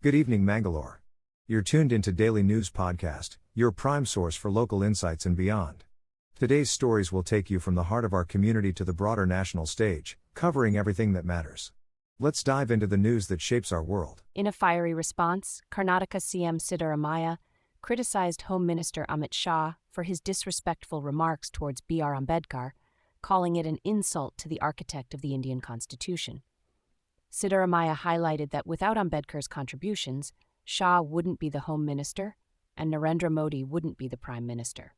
Good evening, Mangalore. You're tuned into Daily News Podcast, your prime source for local insights and beyond. Today's stories will take you from the heart of our community to the broader national stage, covering everything that matters. Let's dive into the news that shapes our world. In a fiery response, Karnataka CM Siddaramaiah criticized Home Minister Amit Shah for his disrespectful remarks towards B.R. Ambedkar, calling it an insult to the architect of the Indian Constitution. Siddaramaiah highlighted that without Ambedkar's contributions, Shah wouldn't be the Home Minister and Narendra Modi wouldn't be the Prime Minister.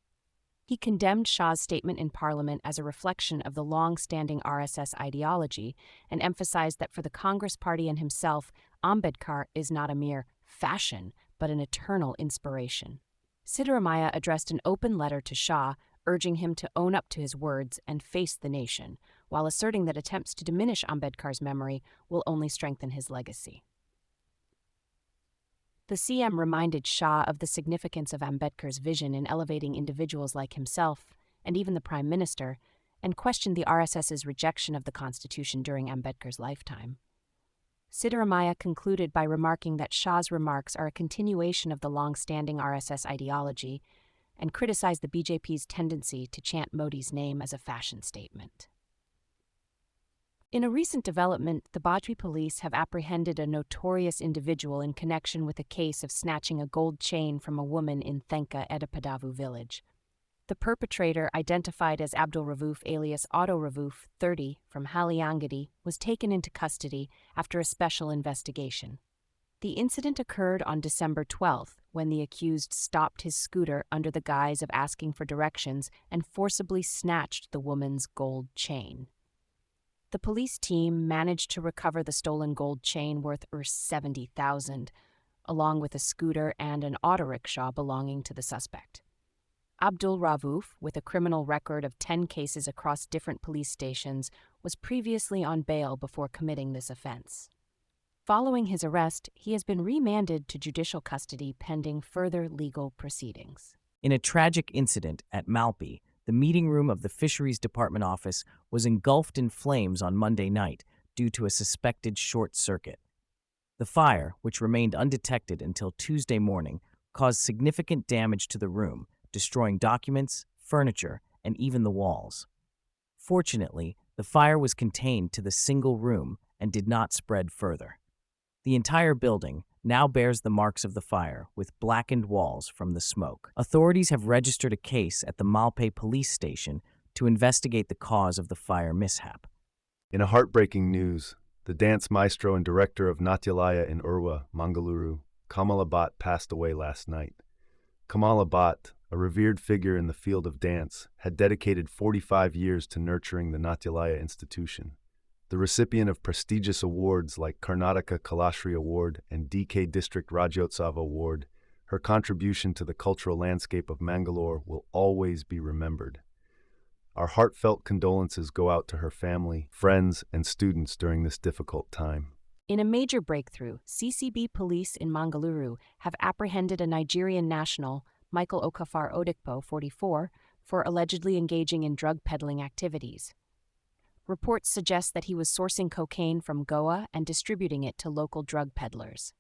He condemned Shah's statement in Parliament as a reflection of the long-standing RSS ideology and emphasized that for the Congress Party and himself, Ambedkar is not a mere fashion, but an eternal inspiration. Siddaramaiah addressed an open letter to Shah, urging him to own up to his words and face the nation, while asserting that attempts to diminish Ambedkar's memory will only strengthen his legacy. The CM reminded Shah of the significance of Ambedkar's vision in elevating individuals like himself, and even the Prime Minister, and questioned the RSS's rejection of the Constitution during Ambedkar's lifetime. Siddaramaiah concluded by remarking that Shah's remarks are a continuation of the long-standing RSS ideology and criticized the BJP's tendency to chant Modi's name as a fashion statement. In a recent development, the Bajpayee police have apprehended a notorious individual in connection with a case of snatching a gold chain from a woman in Thenka Edapadavu village. The perpetrator, identified as Abdul Rawouf alias Otto Rawouf, 30, from Haliangadi, was taken into custody after a special investigation. The incident occurred on December 12th, when the accused stopped his scooter under the guise of asking for directions and forcibly snatched the woman's gold chain. The police team managed to recover the stolen gold chain worth $70,000, along with a scooter and an auto rickshaw belonging to the suspect. Abdul Rawouf, with a criminal record of 10 cases across different police stations, was previously on bail before committing this offense. Following his arrest, he has been remanded to judicial custody pending further legal proceedings. In a tragic incident at Malpi, the meeting room of the Fisheries Department office was engulfed in flames on Monday night due to a suspected short circuit. The fire, which remained undetected until Tuesday morning, caused significant damage to the room, destroying documents, furniture, and even the walls. Fortunately, the fire was contained to the single room and did not spread further. The entire building now bears the marks of the fire, with blackened walls from the smoke. Authorities have registered a case at the Malpe police station to investigate the cause of the fire mishap. In a heartbreaking news, the dance maestro and director of Natyalaya in Urwa, Mangalore, Kamala Bhatt, passed away last night. Kamala Bhatt, a revered figure in the field of dance, had dedicated 45 years to nurturing the Natyalaya institution. The recipient of prestigious awards like Karnataka Kalashri Award and DK District Rajyotsava Award, her contribution to the cultural landscape of Mangalore will always be remembered. Our heartfelt condolences go out to her family, friends, and students during this difficult time. In a major breakthrough, CCB police in Mangalore have apprehended a Nigerian national, Michael Okafar Odikpo, 44, for allegedly engaging in drug peddling activities. Reports suggest that he was sourcing cocaine from Goa and distributing it to local drug peddlers.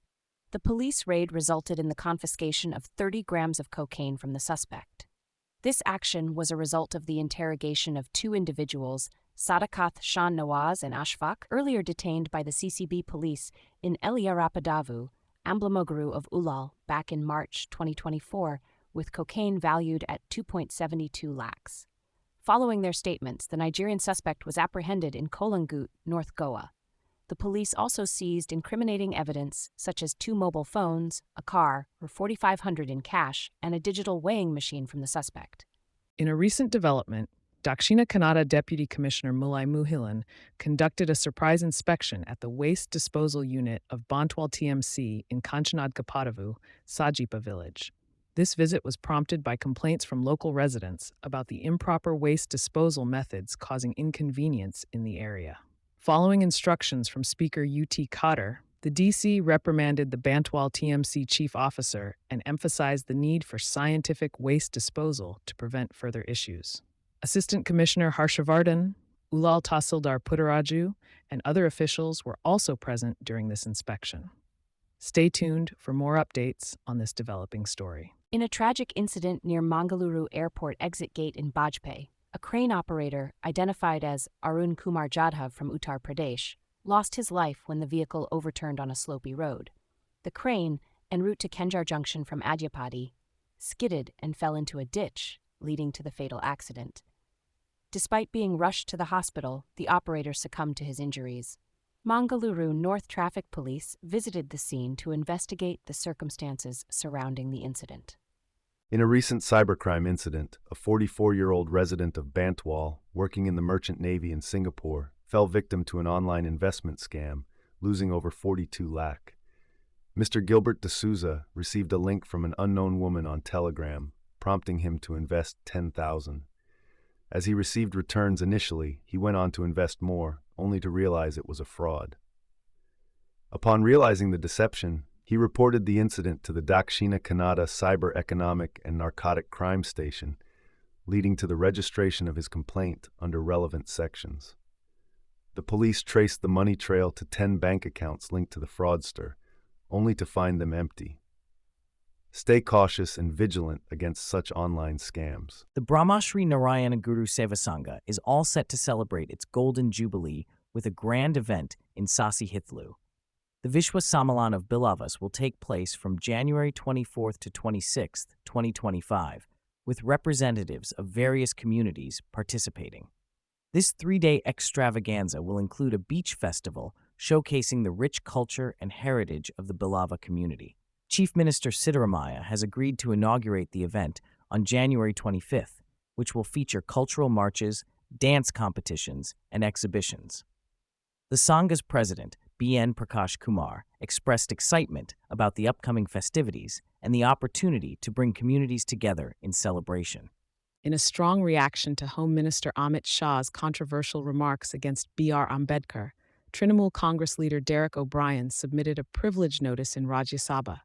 The police raid resulted in the confiscation of 30 grams of cocaine from the suspect. This action was a result of the interrogation of two individuals, Sadakath Shan Nawaz and Ashfaq, earlier detained by the CCB police in Eliarapadavu, Amblamogaru of Ulal, back in March 2024, with cocaine valued at 2.72 lakhs. Following their statements, the Nigerian suspect was apprehended in Kolangut, North Goa. The police also seized incriminating evidence such as 2 mobile phones, a car, or 4,500 in cash, and a digital weighing machine from the suspect. In a recent development, Dakshina Kannada Deputy Commissioner Mulai Muhilan conducted a surprise inspection at the waste disposal unit of Bantwal TMC in Kanchanadkapadavu, Sajipa village. This visit was prompted by complaints from local residents about the improper waste disposal methods causing inconvenience in the area. Following instructions from Speaker U.T. Cotter, the DC reprimanded the Bantwal TMC chief officer and emphasized the need for scientific waste disposal to prevent further issues. Assistant Commissioner Harshavardhan, Ulal Tahsildar Puttaraju, and other officials were also present during this inspection. Stay tuned for more updates on this developing story. In a tragic incident near Mangalore Airport exit gate in Bajpayee, a crane operator, identified as Arun Kumar Jadhav from Uttar Pradesh, lost his life when the vehicle overturned on a slopey road. The crane, en route to Kenjar Junction from Adyapadi, skidded and fell into a ditch, leading to the fatal accident. Despite being rushed to the hospital, the operator succumbed to his injuries. Mangalore North Traffic Police visited the scene to investigate the circumstances surrounding the incident. In a recent cybercrime incident, a 44-year-old resident of Bantwal, working in the Merchant Navy in Singapore, fell victim to an online investment scam, losing over 42 lakh. Mr. Gilbert D'Souza received a link from an unknown woman on Telegram, prompting him to invest 10,000. As he received returns initially, he went on to invest more, only to realize it was a fraud. Upon realizing the deception, he reported the incident to the Dakshina Kannada Cyber Economic and Narcotic Crime Station, leading to the registration of his complaint under relevant sections. The police traced the money trail to 10 bank accounts linked to the fraudster, only to find them empty. Stay cautious and vigilant against such online scams. The Brahmashri Narayana Guru Seva Sangha is all set to celebrate its Golden Jubilee with a grand event in Sasi Hithlu. The Vishwa Samalan of Bilavas will take place from January 24th to 26th, 2025, with representatives of various communities participating. This 3-day extravaganza will include a beach festival showcasing the rich culture and heritage of the Bilava community. Chief Minister Siddaramaiah has agreed to inaugurate the event on January 25th, which will feature cultural marches, dance competitions, and exhibitions. The Sangha's president, B.N. Prakash Kumar, expressed excitement about the upcoming festivities and the opportunity to bring communities together in celebration. In a strong reaction to Home Minister Amit Shah's controversial remarks against B.R. Ambedkar, Trinamool Congress leader Derek O'Brien submitted a privilege notice in Rajya Sabha.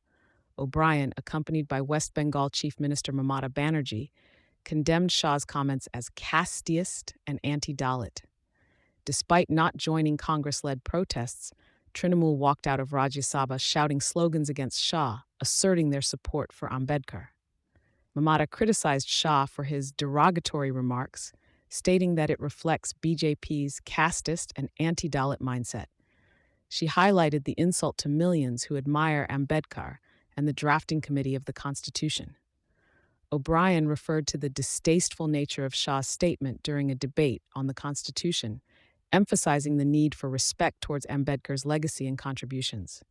O'Brien, accompanied by West Bengal Chief Minister Mamata Banerjee, condemned Shah's comments as casteist and anti-Dalit. Despite not joining Congress-led protests, Trinamool walked out of Rajya Sabha shouting slogans against Shah, asserting their support for Ambedkar. Mamata criticized Shah for his derogatory remarks, stating that it reflects BJP's casteist and anti-Dalit mindset. She highlighted the insult to millions who admire Ambedkar and the drafting committee of the Constitution. O'Brien referred to the distasteful nature of Shah's statement during a debate on the Constitution, emphasizing the need for respect towards Ambedkar's legacy and contributions.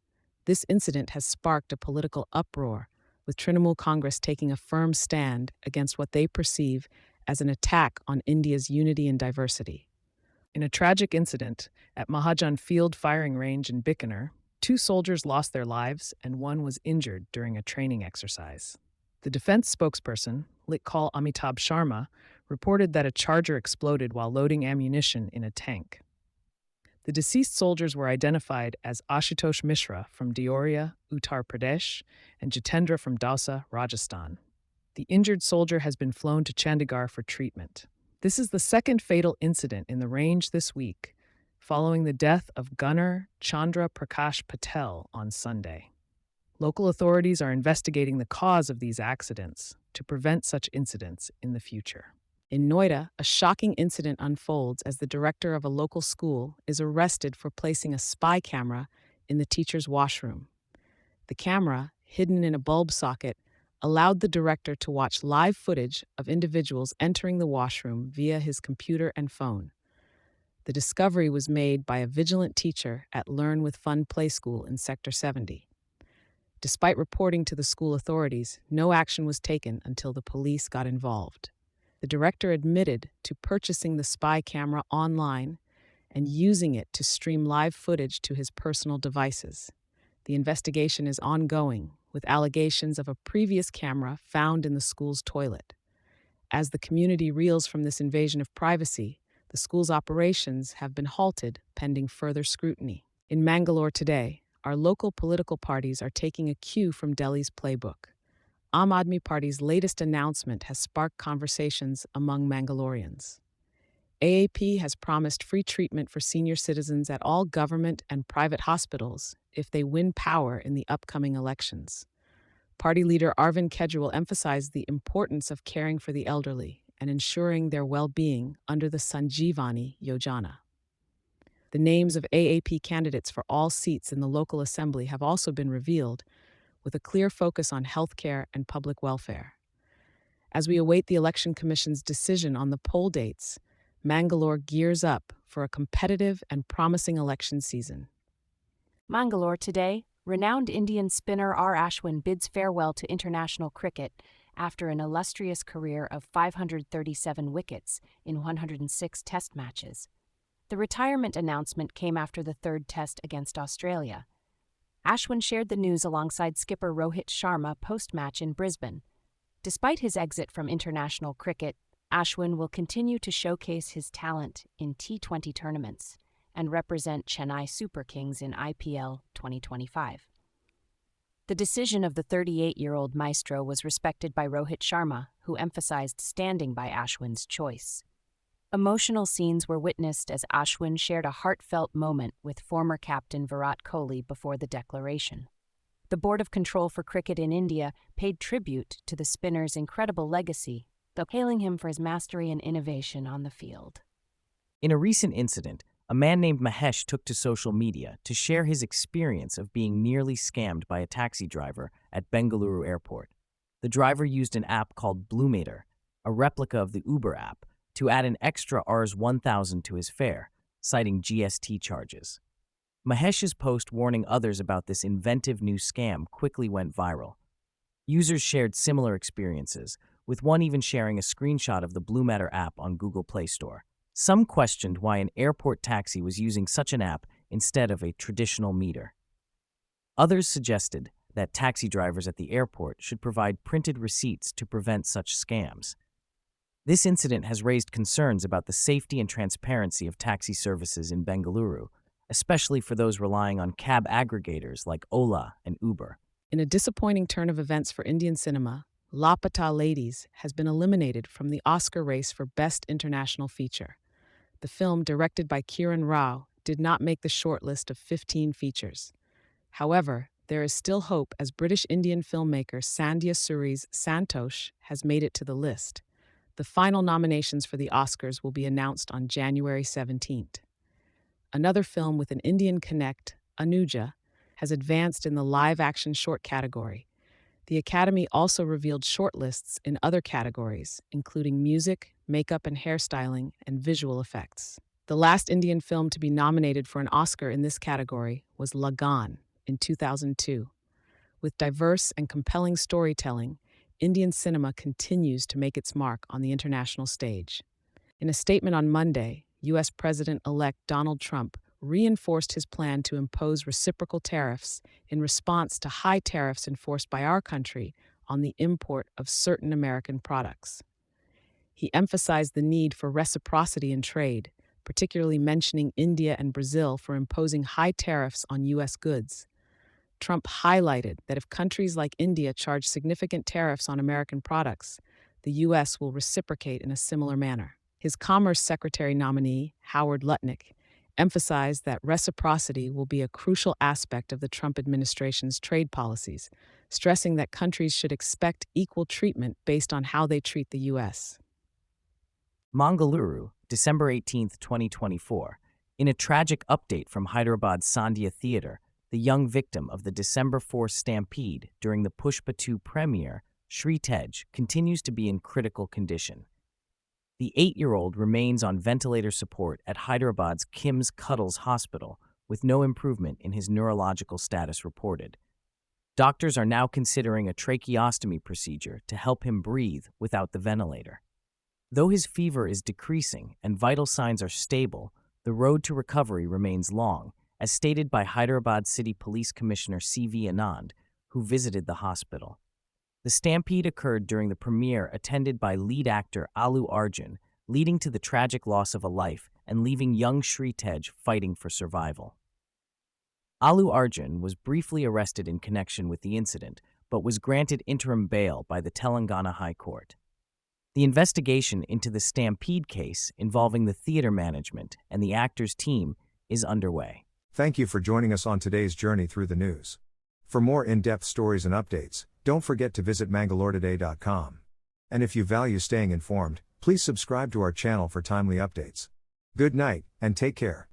This incident has sparked a political uproar, with Trinamool Congress taking a firm stand against what they perceive as an attack on India's unity and diversity. In a tragic incident at Mahajan Field Firing Range in Bikaner, 2 soldiers lost their lives and 1 was injured during a training exercise. The defense spokesperson, Litkal Amitabh Sharma, reported that a charger exploded while loading ammunition in a tank. The deceased soldiers were identified as Ashutosh Mishra from Deoria, Uttar Pradesh, and Jitendra from Dausa, Rajasthan. The injured soldier has been flown to Chandigarh for treatment. This is the second fatal incident in the range this week, following the death of gunner Chandra Prakash Patel on Sunday. Local authorities are investigating the cause of these accidents to prevent such incidents in the future. In Noida, a shocking incident unfolds as the director of a local school is arrested for placing a spy camera in the teacher's washroom. The camera, hidden in a bulb socket, allowed the director to watch live footage of individuals entering the washroom via his computer and phone. The discovery was made by a vigilant teacher at Learn with Fun Play School in Sector 70. Despite reporting to the school authorities, no action was taken until the police got involved. The director admitted to purchasing the spy camera online and using it to stream live footage to his personal devices. The investigation is ongoing, with allegations of a previous camera found in the school's toilet. As the community reels from this invasion of privacy, the school's operations have been halted pending further scrutiny. In Mangalore today, our local political parties are taking a cue from Delhi's playbook. Aam Aadmi Party's latest announcement has sparked conversations among Mangaloreans. AAP has promised free treatment for senior citizens at all government and private hospitals if they win power in the upcoming elections. Party leader Arvind Kejriwal emphasized the importance of caring for the elderly and ensuring their well-being under the Sanjeevani Yojana. The names of AAP candidates for all seats in the local assembly have also been revealed, with a clear focus on healthcare and public welfare. As we await the Election Commission's decision on the poll dates, Mangalore gears up for a competitive and promising election season. Mangalore today, renowned Indian spinner R. Ashwin bids farewell to international cricket after an illustrious career of 537 wickets in 106 test matches. The retirement announcement came after the third test against Australia. Ashwin shared the news alongside skipper Rohit Sharma post-match in Brisbane. Despite his exit from international cricket, Ashwin will continue to showcase his talent in T20 tournaments and represent Chennai Super Kings in IPL 2025. The decision of the 38-year-old maestro was respected by Rohit Sharma, who emphasized standing by Ashwin's choice. Emotional scenes were witnessed as Ashwin shared a heartfelt moment with former captain Virat Kohli before the declaration. The Board of Control for Cricket in India paid tribute to the spinner's incredible legacy, though hailing him for his mastery and innovation on the field. In a recent incident, a man named Mahesh took to social media to share his experience of being nearly scammed by a taxi driver at Bengaluru airport. The driver used an app called Blumeter, a replica of the Uber app, to add an extra Rs 1,000 to his fare, citing GST charges. Mahesh's post warning others about this inventive new scam quickly went viral. Users shared similar experiences, with one even sharing a screenshot of the Blumeter app on Google Play Store. Some questioned why an airport taxi was using such an app instead of a traditional meter. Others suggested that taxi drivers at the airport should provide printed receipts to prevent such scams. This incident has raised concerns about the safety and transparency of taxi services in Bengaluru, especially for those relying on cab aggregators like Ola and Uber. In a disappointing turn of events for Indian cinema, Lapata Ladies has been eliminated from the Oscar race for Best International Feature. The film, directed by Kiran Rao, did not make the shortlist of 15 features. However, there is still hope as British-Indian filmmaker Sandhya Suri's Santosh has made it to the list. The final nominations for the Oscars will be announced on January 17th. Another film with an Indian connect, Anuja, has advanced in the live-action short category. The Academy also revealed shortlists in other categories, including music, makeup and hairstyling, and visual effects. The last Indian film to be nominated for an Oscar in this category was Lagan in 2002. With diverse and compelling storytelling, Indian cinema continues to make its mark on the international stage. In a statement on Monday, U.S. President-elect Donald Trump reinforced his plan to impose reciprocal tariffs in response to high tariffs enforced by our country on the import of certain American products. He emphasized the need for reciprocity in trade, particularly mentioning India and Brazil for imposing high tariffs on U.S. goods. Trump highlighted that if countries like India charge significant tariffs on American products, the U.S. will reciprocate in a similar manner. His Commerce Secretary nominee, Howard Lutnick, emphasized that reciprocity will be a crucial aspect of the Trump administration's trade policies, stressing that countries should expect equal treatment based on how they treat the U.S. Mangaluru, December 18, 2024. In a tragic update from Hyderabad's Sandhya Theatre, the young victim of the December 4 stampede during the Pushpa 2 premiere, Shri Tej, continues to be in critical condition. The 8-year-old remains on ventilator support at Hyderabad's Kim's Cuddles Hospital, with no improvement in his neurological status reported. Doctors are now considering a tracheostomy procedure to help him breathe without the ventilator. Though his fever is decreasing and vital signs are stable, the road to recovery remains long, as stated by Hyderabad City Police Commissioner C.V. Anand, who visited the hospital. The stampede occurred during the premiere attended by lead actor Allu Arjun, leading to the tragic loss of a life and leaving young Shri Tej fighting for survival. Allu Arjun was briefly arrested in connection with the incident, but was granted interim bail by the Telangana High Court. The investigation into the Stampede case involving the theater management and the actors' team is underway. Thank you for joining us on today's journey through the news. For more in-depth stories and updates, don't forget to visit mangaloretoday.com. And if you value staying informed, please subscribe to our channel for timely updates. Good night, and take care.